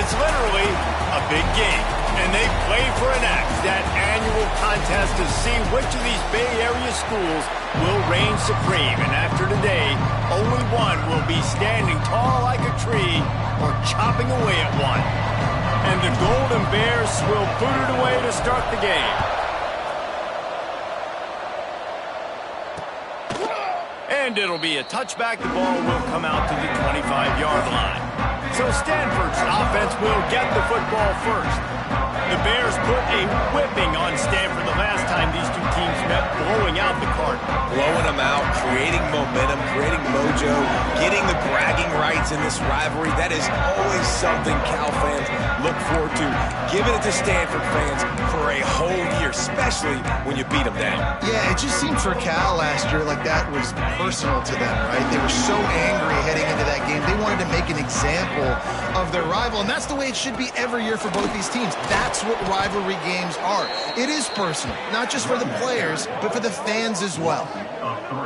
It's literally a big game, and they play for an axe, that annual contest to see which of these Bay Area schools will reign supreme. And after today, only one will be standing tall like a tree or chopping away at one. And the Golden Bears will boot it away to start the game. And it'll be a touchback. The ball will come out to the 25-yard line. So Stanford's offense will get the football first. The Bears put a whipping on Stanford the last time these two teams met, blowing out the Cardinals. Blowing them out, creating momentum, creating mojo, getting the bragging rights in this rivalry. That is always something Cal fans look forward to. Giving it to Stanford fans for a whole year, especially when you beat them down. Yeah, it just seemed for Cal last year like that was personal to them, right? They were so angry heading into that game. They wanted to make an example of their rival, and that's the way it should be every year for both these teams. That's what rivalry games are. It is personal, not just for the players, but for the fans as well.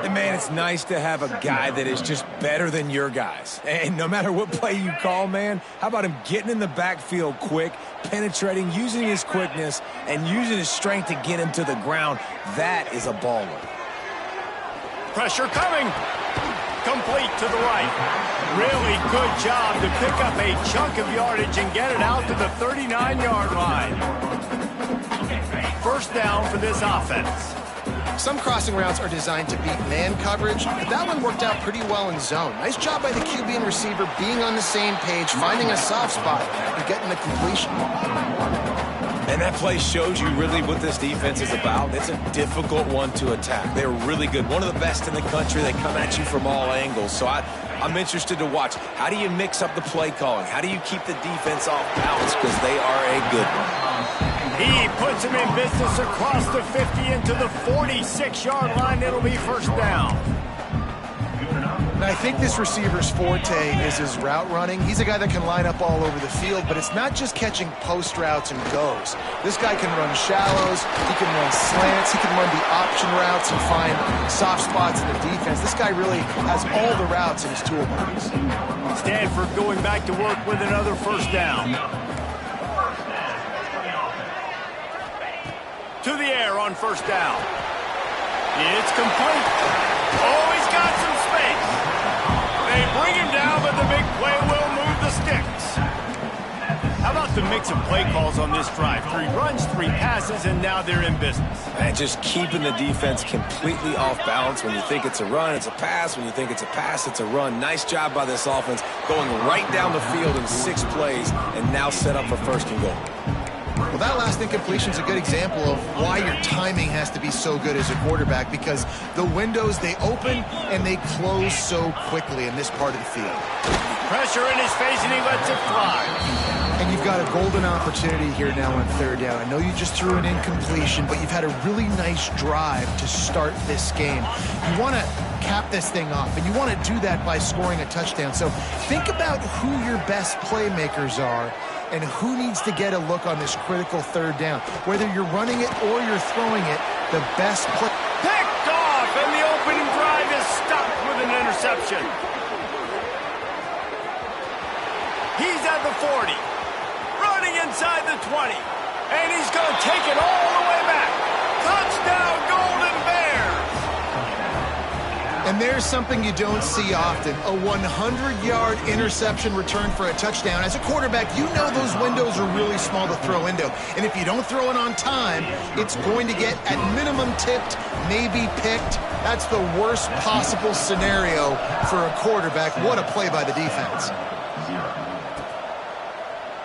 And man, it's nice to have a guy that is just better than your guys. And no matter what play you call, man, how about him getting in the backfield quick, penetrating, using his quickness, and using his strength to get him to the ground? That is a baller. Pressure coming. Complete to the right. Really good job to pick up a chunk of yardage and get it out to the 39-yard line. First down for this offense. Some crossing routes are designed to beat man coverage, but that one worked out pretty well in zone. Nice job by the QB and receiver being on the same page, finding a soft spot, and getting the completion. And that play shows you really what this defense is about. It's a difficult one to attack. They're really good. One of the best in the country. They come at you from all angles. So I'm interested to watch. How do you mix up the play calling? How do you keep the defense off balance? Because they are a good one. He puts him in business across the 50 into the 46-yard line. It'll be first down. And I think this receiver's forte is his route running. He's a guy that can line up all over the field, but it's not just catching post routes and goes. This guy can run shallows, he can run slants, he can run the option routes and find soft spots in the defense. This guy really has all the routes in his toolbox. Stanford going back to work with another first down. To the air on first down. It's complete. Oh, he's got some space. They bring him down, but the big play will move the sticks. How about the mix of play calls on this drive? 3 runs, 3 passes, and now they're in business. And just keeping the defense completely off balance. When you think it's a run, it's a pass. When you think it's a pass, it's a run. Nice job by this offense going right down the field in 6 plays and now set up for first and goal. Well, that last incompletion is a good example of why your timing has to be so good as a quarterback, because the windows, they open and they close so quickly in this part of the field. Pressure in his face, and he lets it fly. And you've got a golden opportunity here now on third down. I know you just threw an incompletion, but you've had a really nice drive to start this game. You want to cap this thing off, and you want to do that by scoring a touchdown. So think about who your best playmakers are and who needs to get a look on this critical third down. Whether you're running it or you're throwing it, the best play. Picked off, and the opening drive is stopped with an interception. He's at the 40, running inside the 20, and he's going to take it all the way back. Touchdown, Golden Bears! And there's something you don't see often, a 100-yard interception return for a touchdown. As a quarterback, you know those windows are really small to throw into. And if you don't throw it on time, it's going to get at minimum tipped, maybe picked. That's the worst possible scenario for a quarterback. What a play by the defense.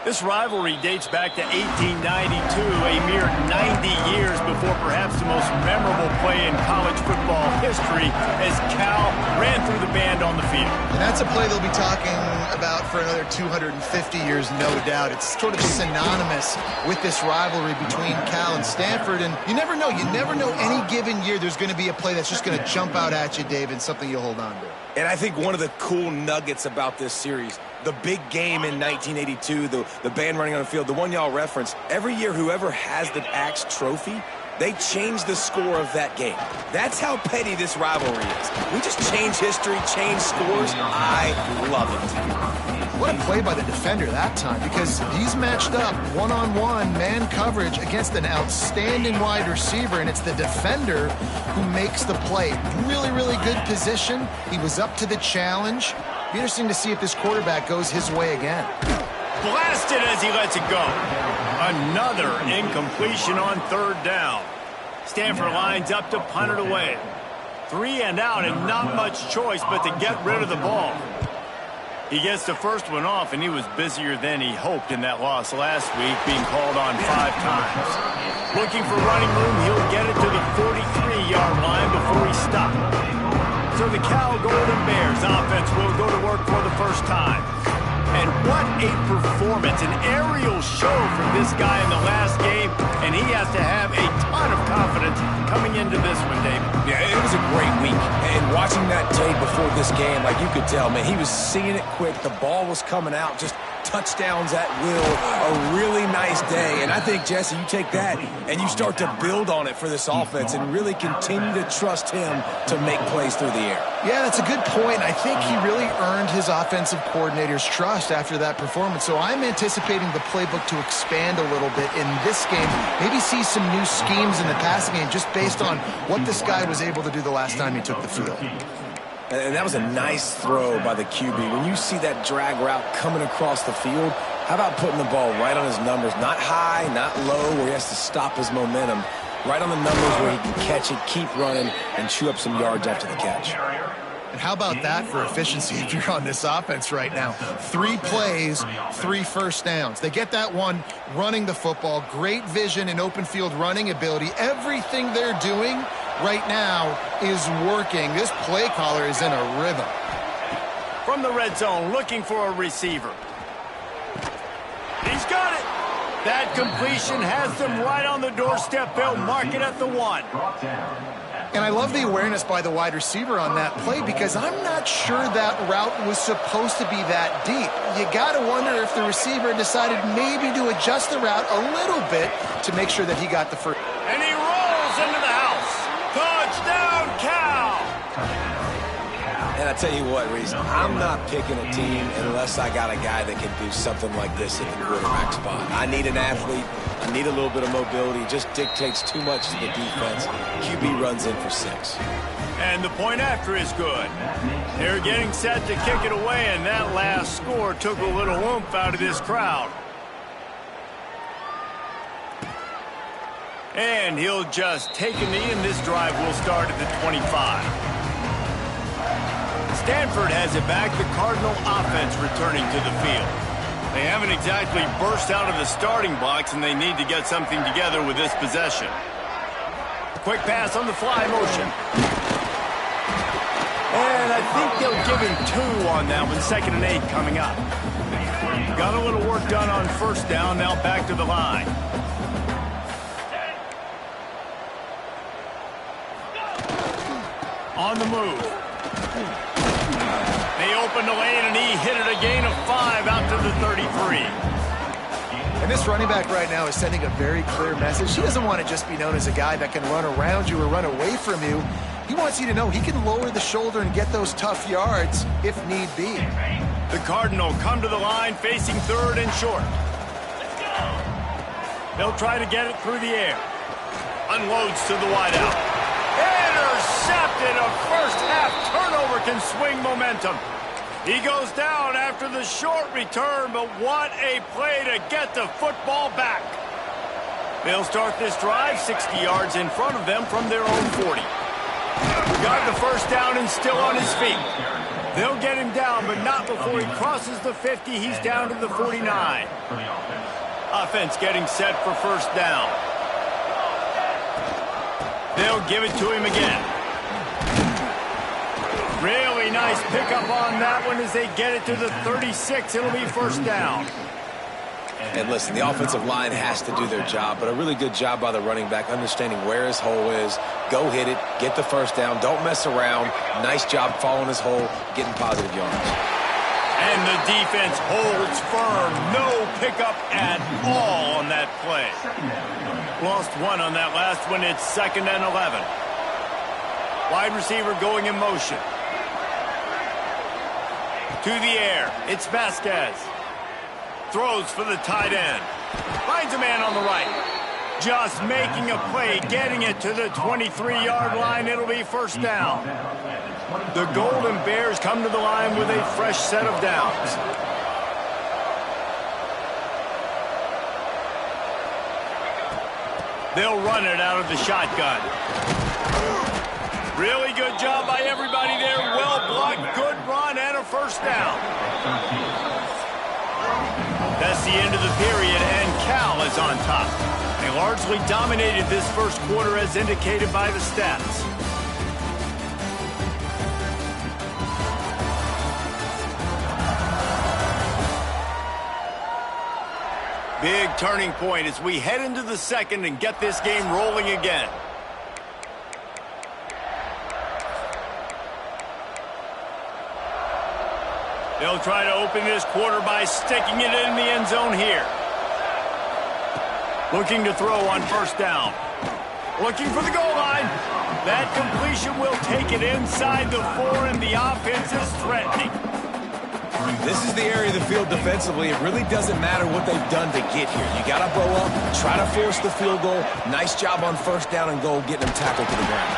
This rivalry dates back to 1892, a mere 90 years before perhaps the most memorable play in college football history as Cal ran through the band on the field. And that's a play they'll be talking about for another 250 years, no doubt. It's sort of synonymous with this rivalry between Cal and Stanford, and you never know. You never know any given year there's going to be a play that's just going to jump out at you, Dave, and something you'll hold on to. And I think one of the cool nuggets about this series, the big game in 1982, the band running on the field, the one y'all referenced, every year whoever has the Axe trophy They changed the score of that game. That's how petty this rivalry is. We just change history, change scores. I love it. What a play by the defender that time, because he's matched up one-on-one man coverage against an outstanding wide receiver, and it's the defender who makes the play. Really, really good position. He was up to the challenge. Be interesting to see if this quarterback goes his way again. Blasted as he lets it go. Another incompletion on third down. Stanford lines up to punt it away. 3 and out, and not much choice but to get rid of the ball. He gets the first one off, and he was busier than he hoped in that loss last week, being called on 5 times. Looking for running room, he'll get it to the 43-yard line before he stopped. So the Cal Golden Bears offense will go to work for the first time. And what a performance, an aerial show from this guy in the last game, and he has to have a ton of confidence coming into this one, David. Yeah, it was a great week, and watching that tape before this game, like you could tell, man, he was seeing it quick. The ball was coming out, just touchdowns at will. A really nice day, and I think, Jesse, you take that and you start to build on it for this offense and really continue to trust him to make plays through the air. Yeah, that's a good point. I think he really earned his offensive coordinator's trust after that performance. So I'm anticipating the playbook to expand a little bit in this game. Maybe see some new schemes in the passing game just based on what this guy was able to do the last time he took the field. And that was a nice throw by the QB. When you see that drag route coming across the field, how about putting the ball right on his numbers? Not high, not low, where he has to stop his momentum. Right on the numbers where he can catch it, keep running, and chew up some yards after the catch. And how about that for efficiency if you're on this offense right now? 3 plays, 3 first downs. They get that one running the football. Great vision and open field running ability. Everything they're doing right now is working. This play caller is in a rhythm. From the red zone, looking for a receiver. He's got it. That completion has them right on the doorstep. They'll mark it at the 1. And I love the awareness by the wide receiver on that play, because I'm not sure that route was supposed to be that deep. You got to wonder if the receiver decided maybe to adjust the route a little bit to make sure that he got the first. And he rolls into the house. Touchdown, Cal! And I tell you what, Reese, I'm not picking a team unless I got a guy that can do something like this at the quarterback spot. I need an athlete. I need a little bit of mobility. It just dictates too much to the defense. QB runs in for 6. And the point after is good. They're getting set to kick it away, and that last score took a little oomph out of this crowd. And he'll just take a knee, and this drive will start at the 25. Stanford has it back. The Cardinal offense returning to the field. They haven't exactly burst out of the starting blocks, and they need to get something together with this possession. Quick pass on the fly motion. And I think they'll give him 2 on that one. 2nd and 8 coming up. Got a little work done on first down. Now back to the line. On the move. They opened the lane, and he hit it a gain of 5 out to the 33. And this running back right now is sending a very clear message. He doesn't want to just be known as a guy that can run around you or run away from you. He wants you to know he can lower the shoulder and get those tough yards if need be. The Cardinal come to the line facing 3rd and short. They'll try to get it through the air. Unloads to the wideout. Intercepted. A first half turnover can swing momentum. He goes down after the short return, but what a play to get the football back. They'll start this drive 60 yards in front of them from their own 40. Got the first down and still on his feet. They'll get him down, but not before he crosses the 50. He's down to the 49. Offense getting set for first down. They'll give it to him again. Really nice pickup on that one as they get it to the 36. It'll be first down. And listen, the offensive line has to do their job, but a really good job by the running back, understanding where his hole is. Go hit it, get the first down, don't mess around. Nice job following his hole, getting positive yards. And the defense holds firm. No pickup at all on that play. Lost one on that last one. It's 2nd and 11. Wide receiver going in motion. To the air. It's Vasquez. Throws for the tight end. Finds a man on the right. Just making a play, getting it to the 23-yard line. It'll be 1st down. The Golden Bears come to the line with a fresh set of downs. They'll run it out of the shotgun. Really good job by everybody there. Well blocked, good run, and a 1st down. That's the end of the period, and Cal is on top. They largely dominated this 1st quarter as indicated by the stats. Big turning point as we head into the 2nd and get this game rolling again. They'll try to open this quarter by sticking it in the end zone here. Looking to throw on 1st down. Looking for the goal line. That completion will take it inside the 4, and the offense is threatening. This is the area of the field defensively. It really doesn't matter what they've done to get here. You got to bow up, try to force the field goal. Nice job on 1st down and goal, getting them tackled to the ground.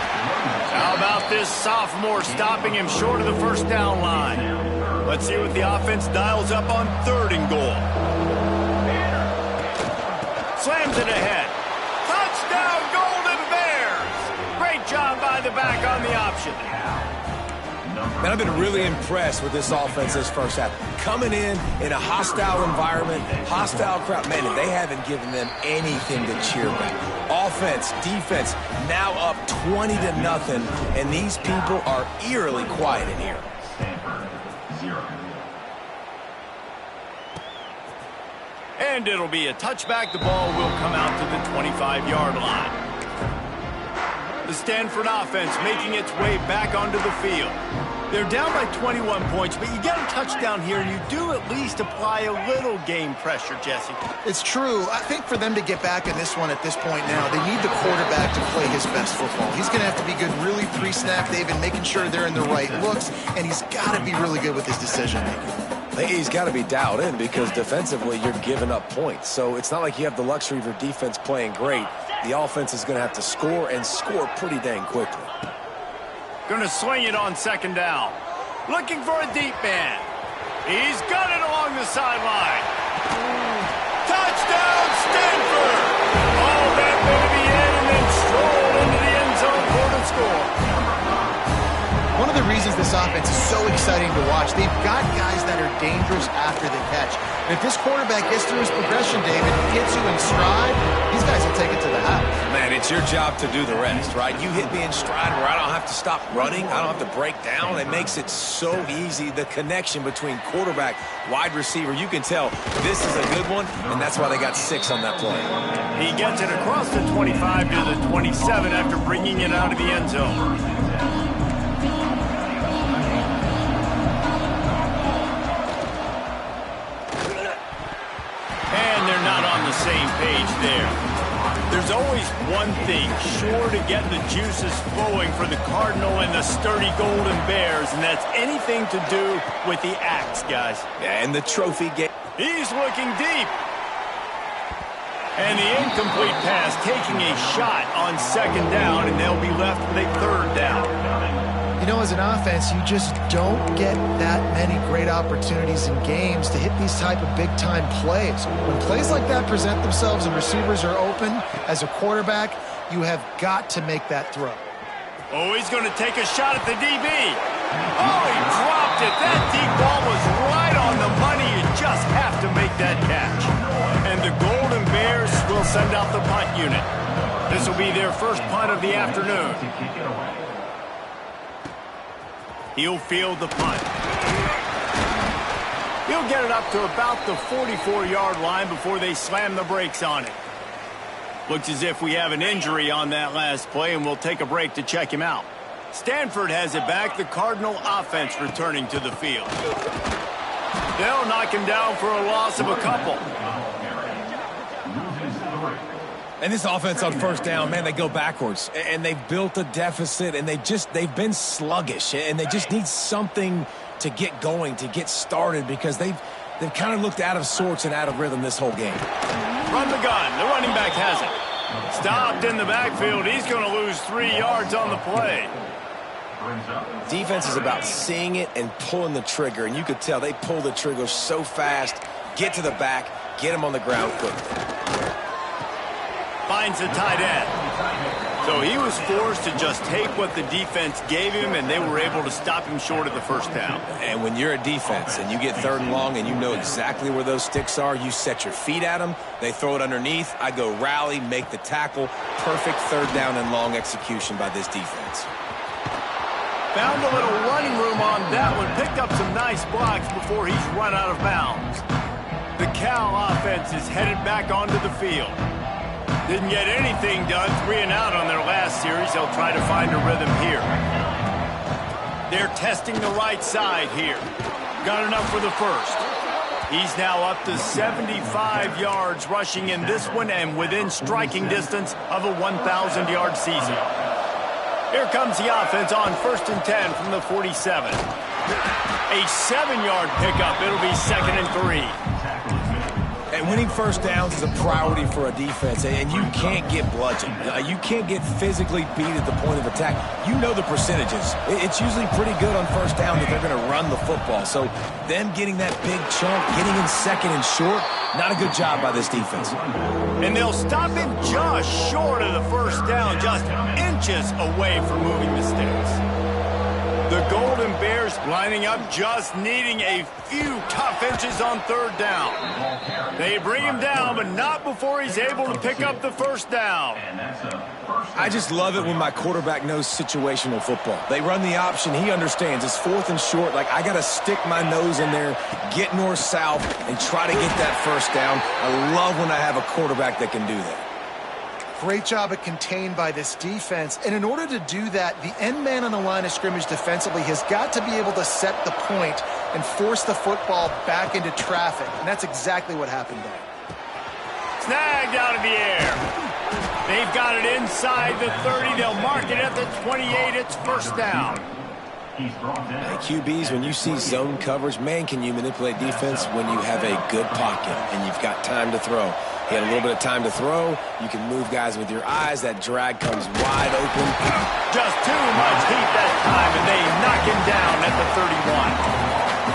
How about this sophomore stopping him short of the 1st down line? Let's see what the offense dials up on 3rd and goal. Slams it ahead. Touchdown, Golden Bears! Great job by the back on the option. Man, I've been really impressed with this offense this 1st half. Coming in a hostile environment, hostile crowd. Man, they haven't given them anything to cheer about. Offense, defense, now up 20-0, and these people are eerily quiet in here. And it'll be a touchback. The ball will come out to the 25-yard line. The Stanford offense making its way back onto the field. They're down by 21 points, but you get a touchdown here, and you do at least apply a little game pressure, Jesse. It's true. I think for them to get back in this one at this point now, they need the quarterback to play his best football. He's going to have to be good really pre-snap, David, making sure they're in the right looks, and he's got to be really good with his decision-making. He's got to be dialed in because defensively you're giving up points. So it's not like you have the luxury of your defense playing great. The offense is going to have to score and score pretty dang quickly. Going to swing it on 2nd down. Looking for a deep man. He's got it along the sideline. Touchdown, Stanford! Oh, that may be in and then strolled into the end zone for the score. One of the reasons this offense is so exciting to watch, they've got guys that are dangerous after the catch. And if this quarterback gets through his progression, David, hits you in stride, these guys will take it to the house. Man, it's your job to do the rest, right? You hit me in stride where I don't have to stop running. I don't have to break down. It makes it so easy. The connection between quarterback, wide receiver, you can tell this is a good one, and that's why they got 6 on that play. He gets it across the 25 to the 27 after bringing it out of the end zone. Same page there. There's always one thing sure to get the juices flowing for the Cardinal and the sturdy Golden Bears, and that's anything to do with the axe, guys. Yeah, and the trophy game. He's looking deep. And the incomplete pass taking a shot on 2nd down, and they'll be left with a 3rd down. You know, as an offense, you just don't get that many great opportunities in games to hit these type of big-time plays. When plays like that present themselves and receivers are open, as a quarterback, you have got to make that throw. Oh, he's going to take a shot at the DB. Oh, he dropped it. That deep ball was right on the money. You just have to make that catch. And the Golden Bears will send out the punt unit. This will be their first punt of the afternoon. He'll field the punt. He'll get it up to about the 44-yard line before they slam the brakes on it. Looks as if we have an injury on that last play, and we'll take a break to check him out. Stanford has it back. The Cardinal offense returning to the field. They'll knock him down for a loss of a couple. And this offense on first down, man, they go backwards. And they've built a deficit, and they've been sluggish. And they just need something to get going, to get started, because they've kind of looked out of sorts and out of rhythm this whole game. Run the gun. The running back has it. Stopped in the backfield. He's going to lose 3 yards on the play. Defense is about seeing it and pulling the trigger, and you could tell they pull the trigger so fast, get to the back, get him on the ground quickly. Finds the tight end. So he was forced to just take what the defense gave him, and they were able to stop him short of the first down. And when you're a defense and you get 3rd and long and you know exactly where those sticks are, you set your feet at them, they throw it underneath, I go rally, make the tackle. Perfect 3rd down and long execution by this defense. Found a little running room on that one. Picked up some nice blocks before he's run out of bounds. The Cal offense is headed back onto the field. Didn't get anything done, 3 and out on their last series. They'll try to find a rhythm here. They're testing the right side here. Got enough for the first. He's now up to 75 yards rushing in this one and within striking distance of a 1,000-yard season. Here comes the offense on 1st and 10 from the 47. A 7-yard pickup. It'll be 2nd and 3. And winning first downs is a priority for a defense, and you can't get bludgeoned. You can't get physically beat at the point of attack. You know the percentages. It's usually pretty good on first down that they're going to run the football. So them getting that big chunk, getting in 2nd and short, not a good job by this defense. And they'll stop him just short of the first down, just inches away from moving the sticks. The Golden Bears lining up, just needing a few tough inches on 3rd down. They bring him down, but not before he's able to pick up the first down. I just love it when my quarterback knows situational football. They run the option. He understands. It's 4th and short. Like, I got to stick my nose in there, get north-south, and try to get that first down. I love when I have a quarterback that can do that. Great job at contained by this defense. And in order to do that, the end man on the line of scrimmage defensively has got to be able to set the point and force the football back into traffic. And that's exactly what happened there. Snagged out of the air. They've got it inside the 30. They'll mark it at the 28. It's first down. Hey, QBs, when you see zone coverage, man, can you manipulate defense when you have a good pocket and you've got time to throw. He had a little bit of time to throw. You can move guys with your eyes. That drag comes wide open. Just too much heat that time, and they knock him down at the 31.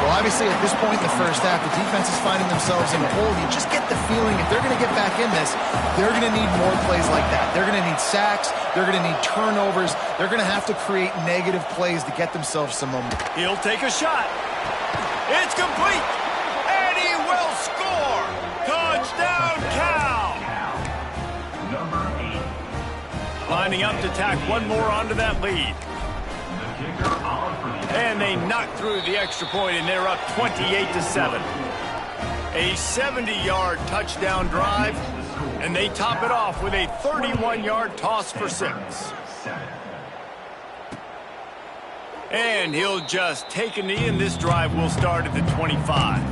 Well, obviously, at this point in the first half, the defense is finding themselves in a hole. You just get the feeling if they're going to get back in this, they're going to need more plays like that. They're going to need sacks. They're going to need turnovers. They're going to have to create negative plays to get themselves some momentum. He'll take a shot. It's complete. And he will score. Touchdown, Cal. Lining up to tack one more onto that lead. And they knock through the extra point, and they're up 28-7. A 70-yard touchdown drive, and they top it off with a 31-yard toss for 6. And he'll just take a knee, and this drive will start at the 25.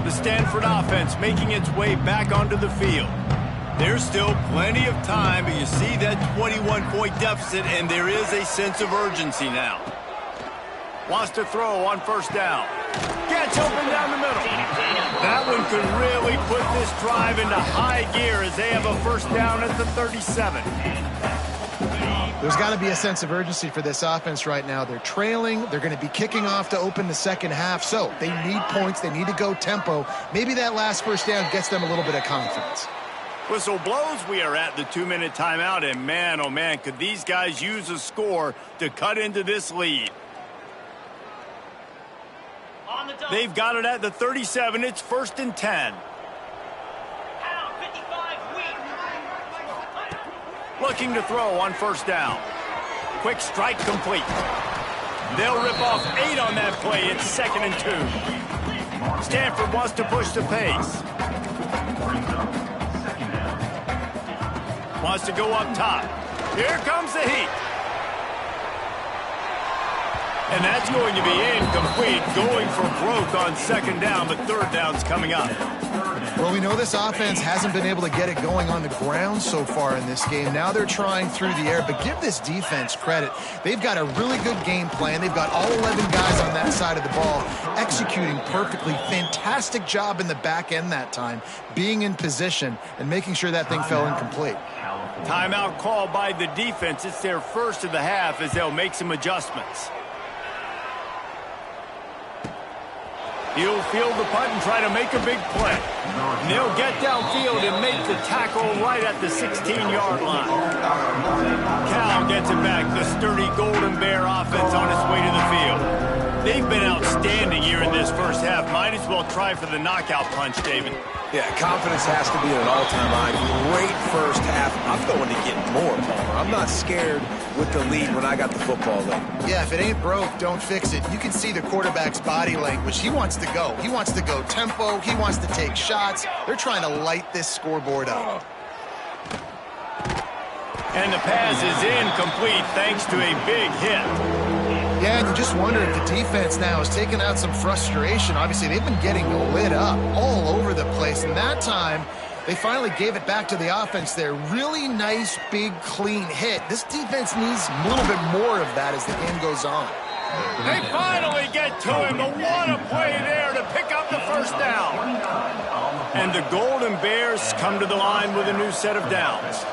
The Stanford offense making its way back onto the field. There's still plenty of time, but you see that 21-point deficit, and there is a sense of urgency now. Wants to throw on first down. Gets open down the middle. That one could really put this drive into high gear as they have a first down at the 37. There's got to be a sense of urgency for this offense right now. They're trailing. They're going to be kicking off to open the second half. So they need points. They need to go tempo. Maybe that last first down gets them a little bit of confidence. Whistle blows. We are at the 2-minute timeout. And man, oh man, could these guys use a score to cut into this lead. They've got it at the 37. It's 1st and 10. Looking to throw on first down. Quick strike complete. They'll rip off 8 on that play. It's 2nd and 2. Stanford wants to push the pace. Wants to go up top. Here comes the heat. And that's going to be incomplete, going for broke on second down, but third down's coming up. Well, we know this offense hasn't been able to get it going on the ground so far in this game. Now they're trying through the air, but give this defense credit. They've got a really good game plan. They've got all 11 guys on that side of the ball executing perfectly. Fantastic job in the back end that time, being in position and making sure that thing fell incomplete. Timeout called by the defense. It's their first of the half as they'll make some adjustments. He'll field the punt and try to make a big play. And they'll get downfield and make the tackle right at the 16-yard line. Cal gets it back. The sturdy Golden Bear offense on its way to the field. They've been outstanding here in this first half. Might as well try for the knockout punch, David. Yeah, confidence has to be at an all-time high. Great first half. I'm going to get more, Palmer. I'm not scared with the lead when I got the football late. Yeah, if it ain't broke, don't fix it. You can see the quarterback's body language. He wants to go. He wants to go tempo. He wants to take shots. They're trying to light this scoreboard up. And the pass is incomplete thanks to a big hit. Yeah, and you just wonder if the defense now is taking out some frustration. Obviously, they've been getting lit up all over the place. And that time, they finally gave it back to the offense there. Really nice, big, clean hit. This defense needs a little bit more of that as the game goes on. They finally get to him, but what a play there to pick up the first down. And the Golden Bears come to the line with a new set of downs.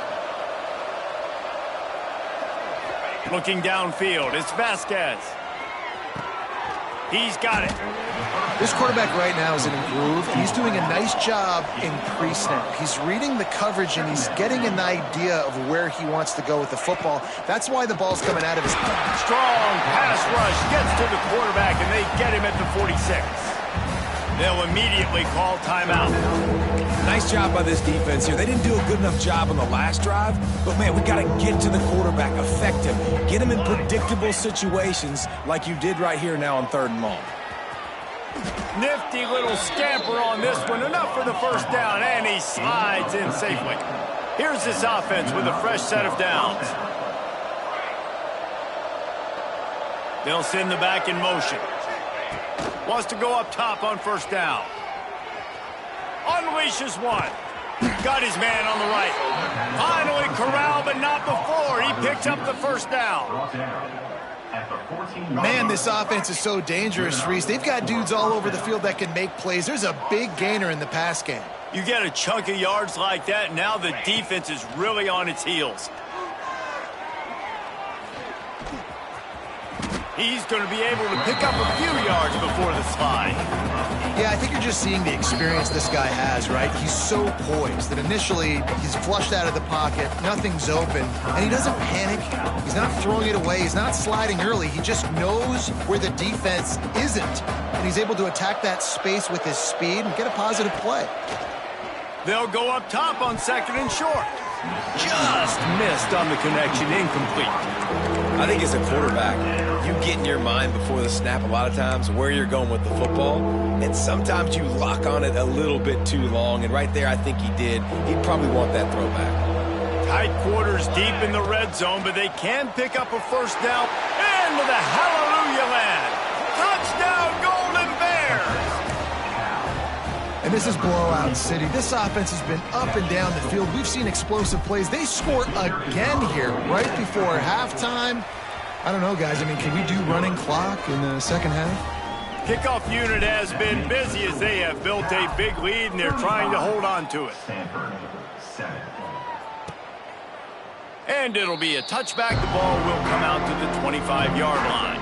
Looking downfield, it's Vasquez. He's got it. This quarterback right now is in a groove. He's doing a nice job in pre-snap. He's reading the coverage, and he's getting an idea of where he wants to go with the football. That's why the ball's coming out of his hand. Strong pass rush gets to the quarterback, and they get him at the 46. They'll immediately call timeout. Nice job by this defense here. They didn't do a good enough job on the last drive, but, man, we got to get to the quarterback, affect him, get him in predictable situations like you did right here now on 3rd and long. Nifty little scamper on this one. Enough for the first down, and he slides in safely. Here's this offense with a fresh set of downs. They'll send the back in motion. Wants to go up top on first down. Unleashes one. Got his man on the right. Finally corralled, but not before. He picks up the first down. Man, this offense is so dangerous, Reese. They've got dudes all over the field that can make plays. There's a big gainer in the pass game. You get a chunk of yards like that, now the defense is really on its heels. He's going to be able to pick up a few yards before the slide. Yeah, I think you're just seeing the experience this guy has, right? He's so poised that initially he's flushed out of the pocket, nothing's open, and he doesn't panic. He's not throwing it away. He's not sliding early. He just knows where the defense isn't, and he's able to attack that space with his speed and get a positive play. They'll go up top on 2nd and short. Just missed on the connection, incomplete. I think as a quarterback, you get in your mind before the snap a lot of times where you're going with the football, and sometimes you lock on it a little bit too long, and right there I think he did. He'd probably want that throwback. Tight quarters deep in the red zone, but they can pick up a first down into the hallelujah land. Touchdown, Golden Bears! And this is blowout city. This offense has been up and down the field. We've seen explosive plays. They score again here right before halftime. I don't know, guys. I mean, can we do running clock in the second half? Kickoff unit has been busy as they have built a big lead, and they're trying to hold on to it. And it'll be a touchback. The ball will come out to the 25-yard line.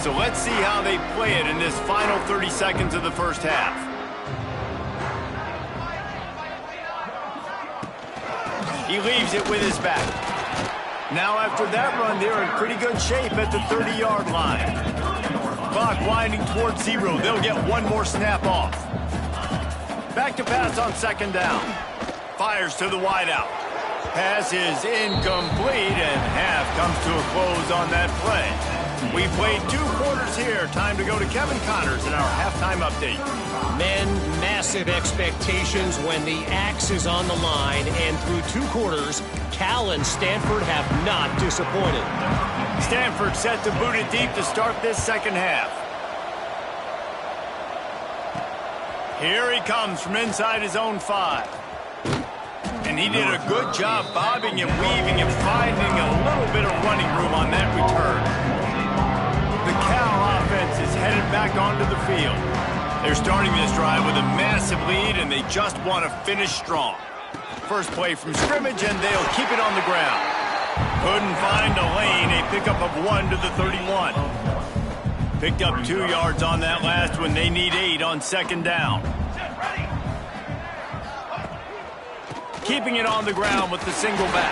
So let's see how they play it in this final 30 seconds of the first half. He leaves it with his back. Now after that run, they're in pretty good shape at the 30-yard line. Clock winding towards 0. They'll get one more snap off. Back to pass on 2nd down. Fires to the wideout. pass is incomplete, and half comes to a close on that play. We played 2 quarters here. Time to go to Kevin Connors in our halftime update. Men, massive expectations when the axe is on the line, and through 2 quarters, Cal and Stanford have not disappointed. Stanford set to boot it deep to start this second half. Here he comes from inside his own 5. And he did a good job bobbing and weaving and finding a little bit of running room on that return. The Cal offense is headed back onto the field. They're starting this drive with a massive lead, and they just want to finish strong. First play from scrimmage, and they'll keep it on the ground. Couldn't find a lane, a pickup of 1 to the 31. Picked up 2 yards on that last one. They need 8 on second down. Keeping it on the ground with the single back.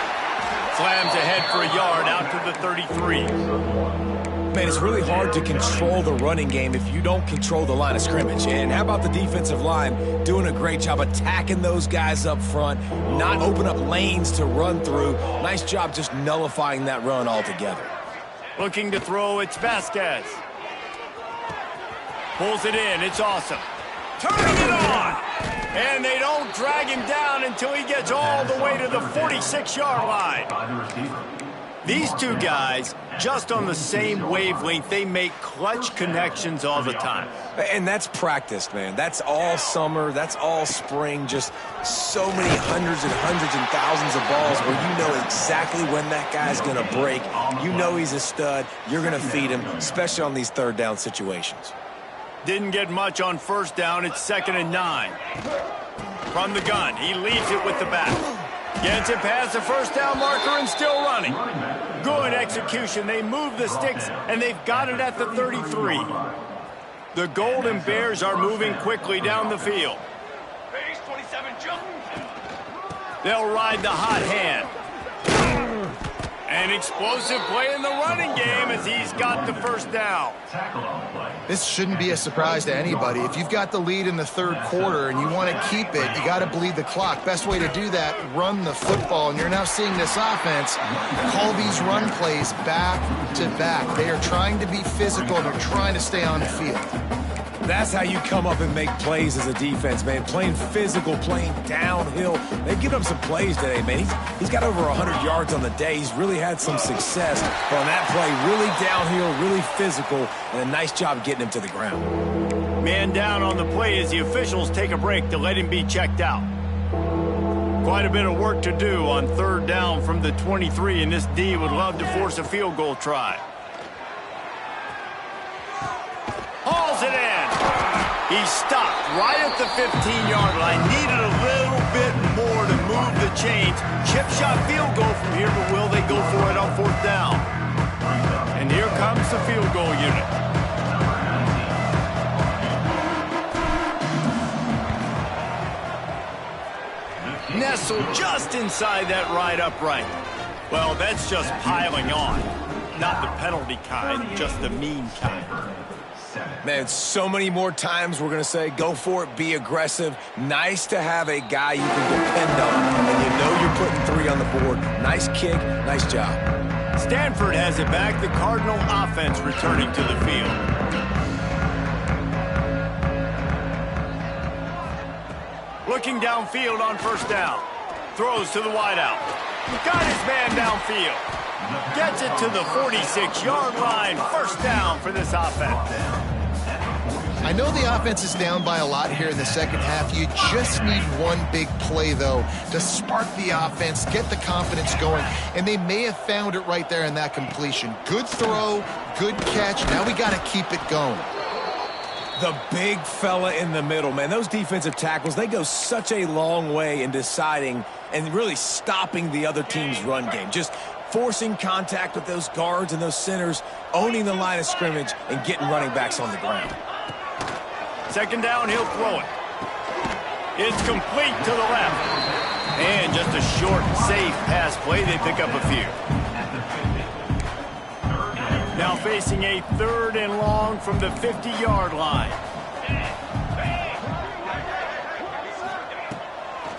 Slams ahead for a yard out to the 33. Man, it's really hard to control the running game if you don't control the line of scrimmage. And how about the defensive line doing a great job attacking those guys up front, not open up lanes to run through. Nice job just nullifying that run altogether. Looking to throw, it's Vasquez. Pulls it in, it's awesome. Turning it on! And they don't drag him down until he gets all the way to the 46-yard line. These 2 guys, just on the same wavelength, they make clutch connections all the time. And that's practiced, man. That's all summer. That's all spring. Just so many hundreds and thousands of balls where you know exactly when that guy's going to break. You know he's a stud. You're going to feed him, especially on these third down situations. Didn't get much on first down. It's 2nd and 9. From the gun, he leaves it with the back. Gets it past the first down marker and still running. Good execution. They move the sticks, and they've got it at the 33. The Golden Bears are moving quickly down the field. They'll ride the hot hand. An explosive play in the running game as he's got the first down. This shouldn't be a surprise to anybody. If you've got the lead in the 3rd quarter and you want to keep it, you got to bleed the clock. Best way to do that, run the football. And you're now seeing this offense call these run plays back to back. They are trying to be physical. They're trying to stay on the field. That's how you come up and make plays as a defense, man. Playing physical, playing downhill. They've given up some plays today, man. He's got over 100 yards on the day. He's really had some success. But on that play, really downhill, really physical, and a nice job getting him to the ground. Man down on the play as the officials take a break to let him be checked out. Quite a bit of work to do on 3rd down from the 23, and this D would love to force a field goal try. Hauls it in. He stopped right at the 15-yard line. Needed a little bit more to move the chains. Chip shot field goal from here, but will they go for it on 4th down? And here comes the field goal unit. Nestled just inside that right upright. Well, that's just piling on. Not the penalty kind, just the mean kind. Man, so many more times we're going to say, go for it, be aggressive. Nice to have a guy you can depend on, and you know you're putting 3 on the board. Nice kick, nice job. Stanford has it back. The Cardinal offense returning to the field. Looking downfield on 1st down. Throws to the wideout. Got his man downfield. Gets it to the 46-yard line. 1st down for this offense. I know the offense is down by a lot here in the second half. You just need one big play, though, to spark the offense, get the confidence going, and they may have found it right there in that completion. Good throw, good catch. Now we got to keep it going. The big fella in the middle, man. Those defensive tackles, they go such a long way in deciding and really stopping the other team's run game. Just forcing contact with those guards and those centers, owning the line of scrimmage, and getting running backs on the ground. 2nd down, he'll throw it. It's complete to the left. And just a short, safe pass play. They pick up a few. Now facing a 3rd and long from the 50-yard line.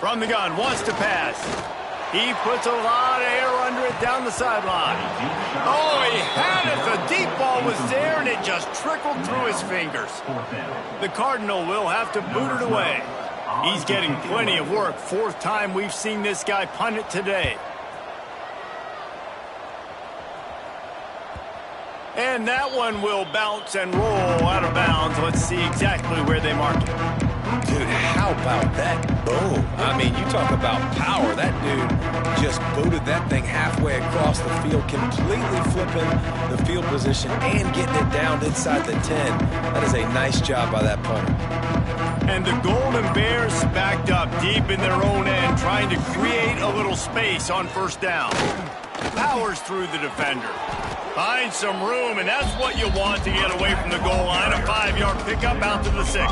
From the gun, wants to pass. He puts a lot of air under it down the sideline. Oh, he had it. The deep ball was there, and it just trickled through his fingers. The Cardinal will have to boot it away. He's getting plenty of work. Fourth time we've seen this guy punt it today. And that one will bounce and roll out of bounds. Let's see exactly where they mark it. Dude, how about that boom? I mean, you talk about power. That dude just booted that thing halfway across the field, completely flipping the field position and getting it down inside the 10. That is a nice job by that punter. And the Golden Bears backed up deep in their own end, trying to create a little space on first down. Powers through the defender. Find some room, and that's what you want to get away from the goal line. A 5-yard pickup out to the 6.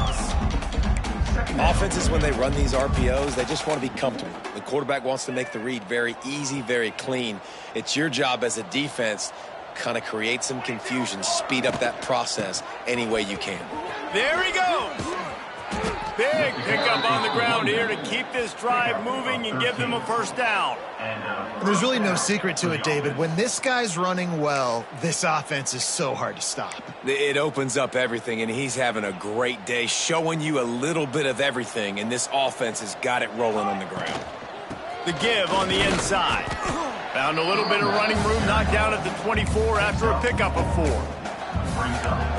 Offenses, when they run these RPOs, they just want to be comfortable. The quarterback wants to make the read very easy, very clean. It's your job as a defense kind of create some confusion, speed up that process any way you can. There he goes. Big pickup on the ground here to keep this drive moving and give them a first down. There's really no secret to it, David. When this guy's running well, this offense is so hard to stop. It opens up everything, and he's having a great day, showing you a little bit of everything, and this offense has got it rolling on the ground. The give on the inside. Found a little bit of running room, knocked down at the 24 after a pickup of 4.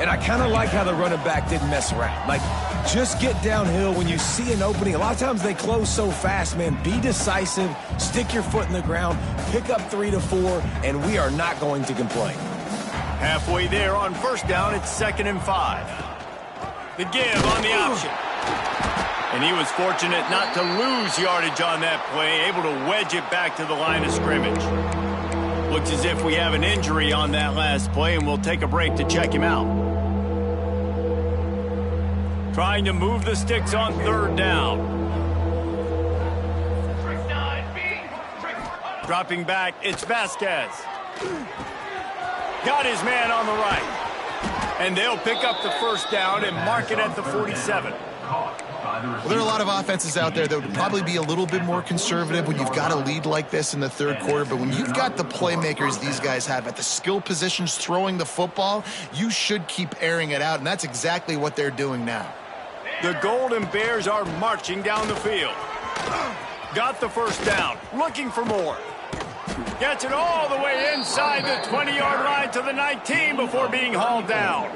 And I kind of like how the running back didn't mess around. Like, just get downhill when you see an opening. A lot of times they close so fast, man. Be decisive, stick your foot in the ground, pick up 3 to 4, and we are not going to complain. Halfway there on first down, it's 2nd and 5. The give on the option. And he was fortunate not to lose yardage on that play, able to wedge it back to the line of scrimmage. Looks as if we have an injury on that last play, and we'll take a break to check him out. Trying to move the sticks on 3rd down. Dropping back, it's Vasquez. Got his man on the right. And they'll pick up the first down and mark it at the 47. Well, there are a lot of offenses out there that would probably be a little bit more conservative when you've got a lead like this in the 3rd quarter. But when you've got the playmakers these guys have at the skill positions throwing the football, you should keep airing it out. And that's exactly what they're doing now. The Golden Bears are marching down the field. Got the first down. Looking for more. Gets it all the way inside the 20-yard line to the 19 before being hauled down.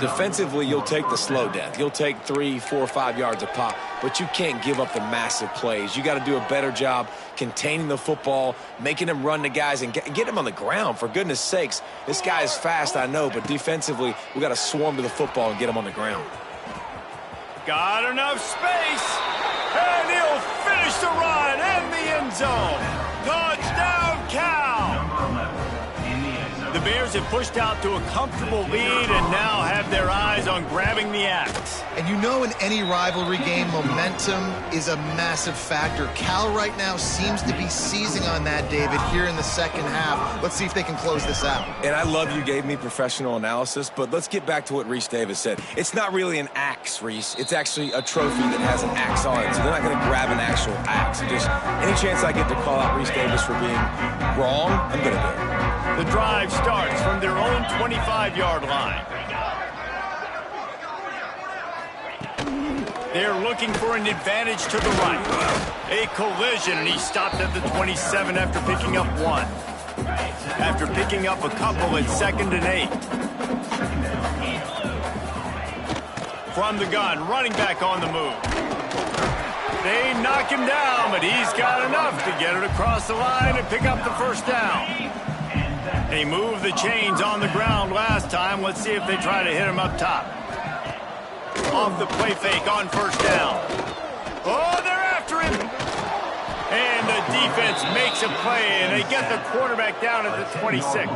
Defensively, you'll take the slow death. You'll take 3, 4, 5 yards a pop, but you can't give up the massive plays. You got to do a better job containing the football, making them run the guys, and get them on the ground. For goodness sakes, this guy is fast, I know, but defensively, we got to swarm to the football and get him on the ground. Got enough space, and he'll finish the run in the end zone. Touchdown, Cal! The Bears have pushed out to a comfortable lead and now have their eyes on grabbing the axe. And you know, in any rivalry game, momentum is a massive factor. Cal right now seems to be seizing on that, David, here in the 2nd half. Let's see if they can close this out. And I love you gave me professional analysis, but let's get back to what Reese Davis said. It's not really an axe, Reese. It's actually a trophy that has an axe on it. So they're not going to grab an actual axe. Just any chance I get to call out Reese Davis for being wrong, I'm going to do it. The drive starts from their own 25-yard line. They're looking for an advantage to the right. A collision, and he stopped at the 27 after picking up 1. After picking up a couple, it's 2nd and 8. From the gun, running back on the move. They knock him down, but he's got enough to get it across the line and pick up the first down. They moved the chains on the ground last time. Let's see if they try to hit him up top. Off the play fake on first down. Oh, they're after him. And the defense makes a play, and they get the quarterback down at the 26.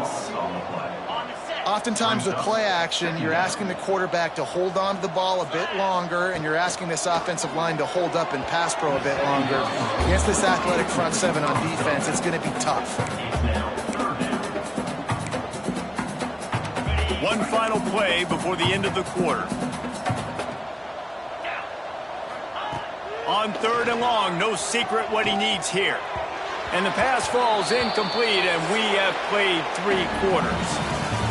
Oftentimes with play action, you're asking the quarterback to hold on to the ball a bit longer, and you're asking this offensive line to hold up and pass pro a bit longer. Against this athletic front 7 on defense, it's going to be tough. One final play before the end of the quarter. On 3rd and long, no secret what he needs here. And the pass falls incomplete, and we have played 3 quarters.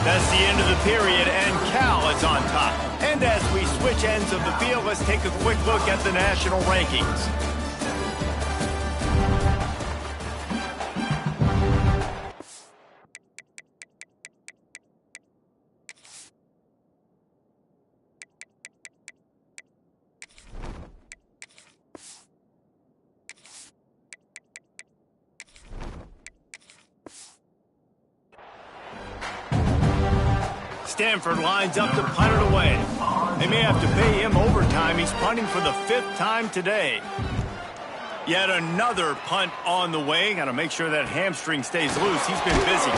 That's the end of the period, and Cal is on top. And as we switch ends of the field, let's take a quick look at the national rankings. Stanford lines up to punt it away. They may have to pay him overtime. He's punting for the 5th time today. Yet another punt on the way. Got to make sure that hamstring stays loose. He's been busy.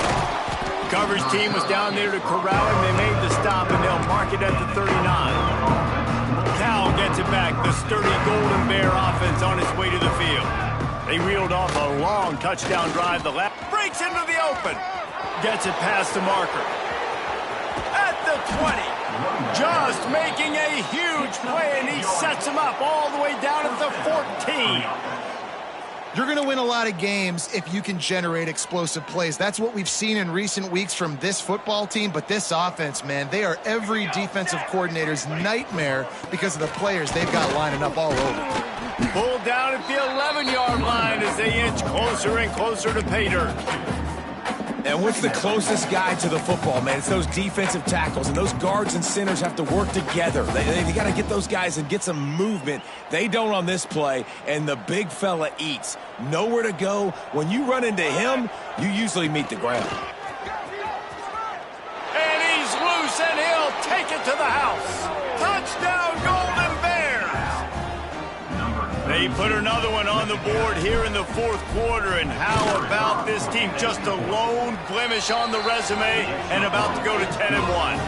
Coverage team was down there to corral him. They made the stop, and they'll mark it at the 39. Cal gets it back. The sturdy Golden Bear offense on its way to the field. They reeled off a long touchdown drive. The left breaks into the open. Gets it past the marker. At the 20. Just making a huge play, and he sets him up all the way down at the 14. You're going to win a lot of games if you can generate explosive plays. That's what we've seen in recent weeks from this football team, but this offense, man, they are every defensive coordinator's nightmare because of the players they've got lining up all over. Pulled down at the 11-yard line as they inch closer and closer to pay dirt. And what's the closest guy to the football, man? It's those defensive tackles, and those guards and centers have to work together. They got to get those guys and get some movement. They don't on this play, and the big fella eats. Nowhere to go. When you run into him, you usually meet the ground. And he's loose, and he'll take it to the house. Touchdown, Golden Bears! They put another one on the board here in the 4th quarter, and how about this team? Just a lone blemish on the resume and about to go to 10-1.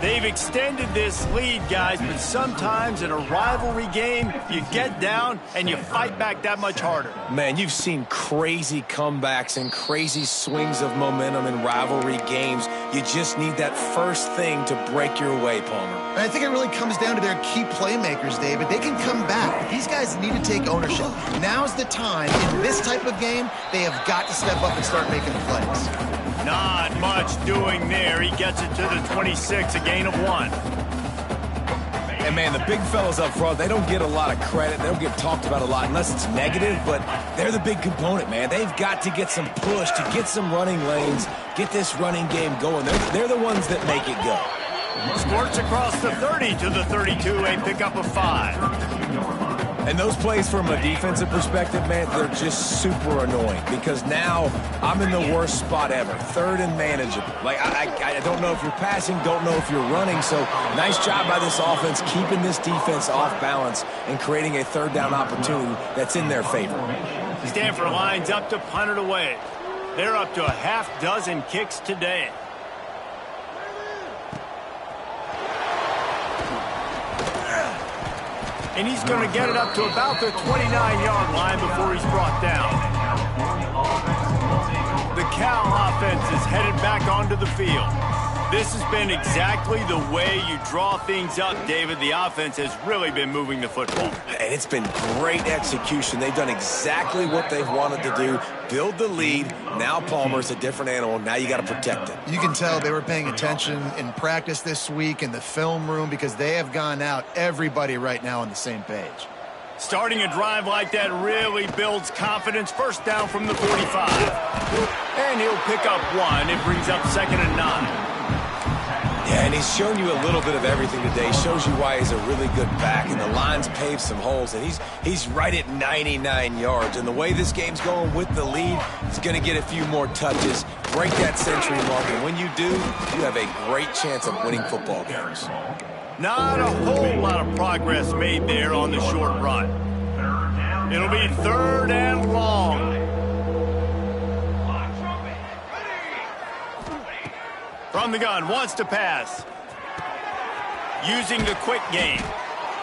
They've extended this lead, guys, but sometimes in a rivalry game, you get down and you fight back that much harder. Man, you've seen crazy comebacks and crazy swings of momentum in rivalry games. You just need that first thing to break your way, Palmer. And I think it really comes down to their key playmakers, David. They can come back, but these guys need to take ownership. Now's the time. In this type of game, they have got to step up and start making plays. Not much doing there. He gets it to the 26, a gain of 1. And, man, the big fellas up front, they don't get a lot of credit. They don't get talked about a lot unless it's negative, but they're the big component, man. They've got to get some push to get some running lanes, get this running game going. They're the ones that make it go. Squirts across the 30 to the 32, a pickup of 5. And those plays from a defensive perspective, man, they're just super annoying because now I'm in the worst spot ever, 3rd and manageable. Like, I don't know if you're passing, don't know if you're running, so nice job by this offense keeping this defense off balance and creating a 3rd down opportunity that's in their favor. Stanford lines up to punt it away. They're up to a half dozen kicks today. And he's going to get it up to about the 29-yard line before he's brought down. The Cal offense is headed back onto the field. This has been exactly the way you draw things up, David. The offense has really been moving the football. And it's been great execution. They've done exactly what they've wanted to do. Build the lead. Now Palmer's a different animal. Now you got to protect it. You can tell they were paying attention in practice this week in the film room because they have gone out, everybody right now on the same page. Starting a drive like that really builds confidence. First down from the 45. And he'll pick up 1. It brings up 2nd and 9. Yeah, and he's shown you a little bit of everything today. Shows you why he's a really good back, and the line's paved some holes, and he's right at 99 yards. And the way this game's going with the lead, he's going to get a few more touches, break that century mark, and when you do, you have a great chance of winning football games. Not a whole lot of progress made there on the short run. It'll be 3rd and long. From the gun, wants to pass. Using the quick game.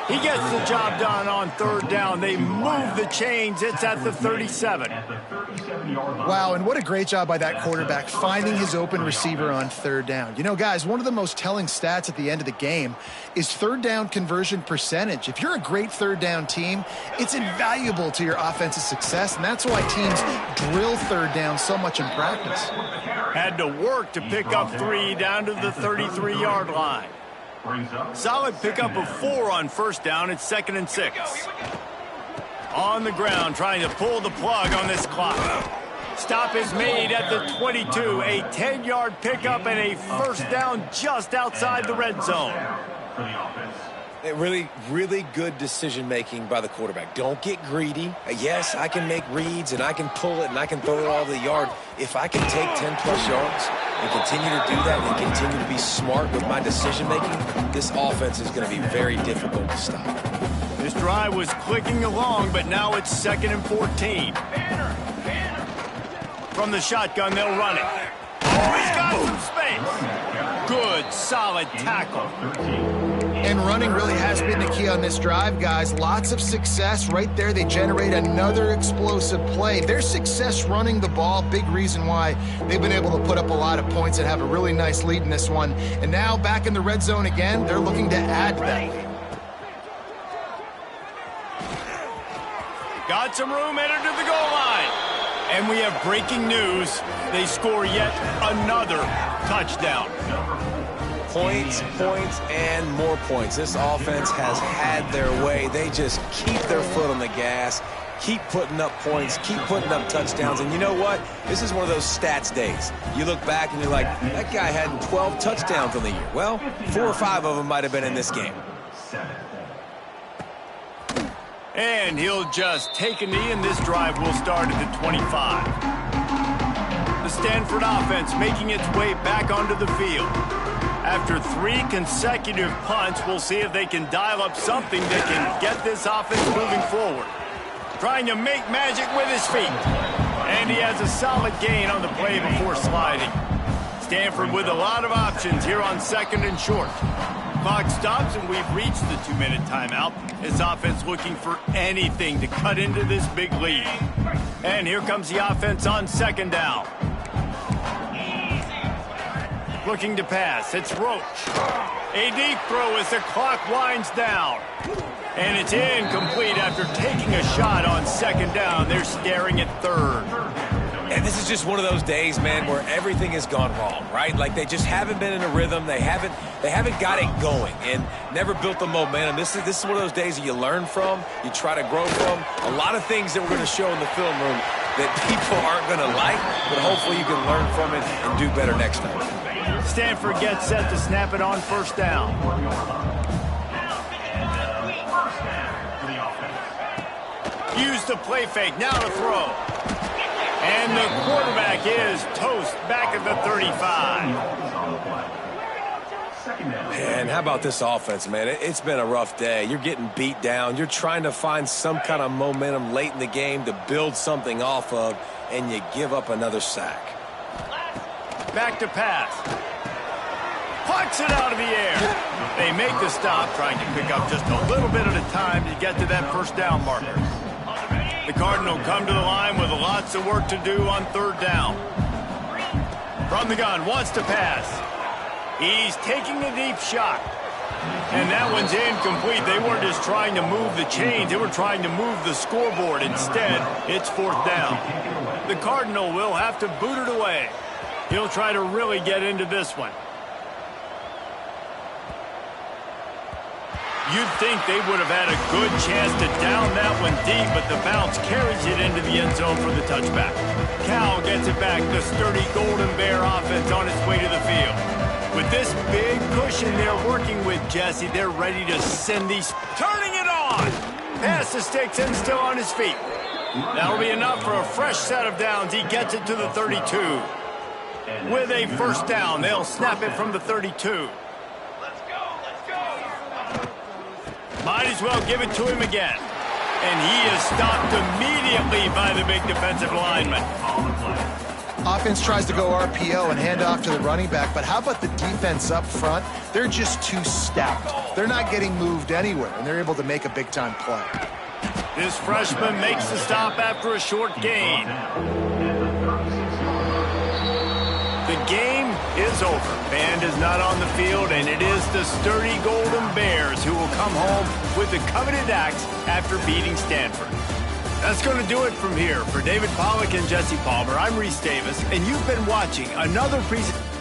He gets the job done on 3rd down. They move the chains. It's at the 37. Wow, and what a great job by that quarterback finding his open receiver on third down. You know, guys, one of the most telling stats at the end of the game is third down conversion percentage. If you're a great third down team, it's invaluable to your offensive success, and that's why teams drill third down so much in practice. Had to work to pick up 3 down to the 33-yard line. Solid pickup of 4 on first down. It's 2nd and 6. On the ground, trying to pull the plug on this clock. Stop is made at the 22. A 10-yard pickup and a first down just outside the red zone. Really, really good decision-making by the quarterback. Don't get greedy. Yes, I can make reads, and I can pull it, and I can throw it all to the yard. If I can take 10-plus yards and continue to do that and continue to be smart with my decision-making, this offense is going to be very difficult to stop. This drive was clicking along, but now it's 2nd and 14. From the shotgun, they'll run it. Oh, he's got some space. Good, solid tackle. And running really has been the key on this drive, guys. Lots of success right there. They generate another explosive play. Their success running the ball, big reason why they've been able to put up a lot of points and have a really nice lead in this one. And now back in the red zone again, they're looking to add to that lead. Got some room, entered to the goal line. And we have breaking news. They score yet another touchdown. Points, and more points. This offense has had their way. They just keep their foot on the gas, keep putting up points, keep putting up touchdowns. And you know what? This is one of those stats days. You look back and you're like, that guy had 12 touchdowns on the year. Well, 4 or 5 of them might have been in this game. And he'll just take a knee, and this drive will start at the 25. The Stanford offense making its way back onto the field. After 3 consecutive punts, we'll see if they can dial up something that can get this offense moving forward. Trying to make magic with his feet. And he has a solid gain on the play before sliding. Stanford with a lot of options here on 2nd and short. Clock stops, and we've reached the 2-minute timeout. This offense looking for anything to cut into this big lead. And here comes the offense on 2nd down. Looking to pass. It's Roach. A deep throw as the clock winds down. And it's incomplete after taking a shot on 2nd down. They're staring at 3rd. And this is just one of those days, man, where everything has gone wrong, right? Like they just haven't been in a rhythm. They haven't got it going and never built the momentum. This is one of those days that you learn from, you try to grow from. A lot of things that we're going to show in the film room that people aren't going to like, but hopefully you can learn from it and do better next time. Stanford gets set to snap it on 1st down. Use the play fake, now to throw. And the quarterback is toast back at the 35. Man, how about this offense, man? It's been a rough day. You're getting beat down. You're trying to find some kind of momentum late in the game to build something off of, and you give up another sack. Back to pass. Pucks it out of the air. They make the stop, trying to pick up just a little bit at a time to get to that 1st down marker. The Cardinal come to the line with lots of work to do on 3rd down. From the gun, wants to pass. He's taking a deep shot. And that one's incomplete. They weren't just trying to move the chains. They were trying to move the scoreboard. Instead, it's 4th down. The Cardinal will have to boot it away. He'll try to really get into this one. You'd think they would have had a good chance to down that one deep, but the bounce carries it into the end zone for the touchback. Cal gets it back. The sturdy Golden Bear offense on its way to the field. With this big cushion they're working with, Jesse, they're ready to send these. Turning it on! Pass the sticks and still on his feet. That'll be enough for a fresh set of downs. He gets it to the 32. With a 1st down, they'll snap it from the 32. Might as well give it to him again. And he is stopped immediately by the big defensive lineman. Offense tries to go RPO and hand off to the running back, but how about the defense up front? They're just too stout. They're not getting moved anywhere, and they're able to make a big-time play. This freshman makes the stop after a short gain. it's over. Band is not on the field, and it is the sturdy Golden Bears who will come home with the coveted axe after beating Stanford. That's going to do it from here. For David Pollack and Jesse Palmer, I'm Reese Davis, and you've been watching another presentation.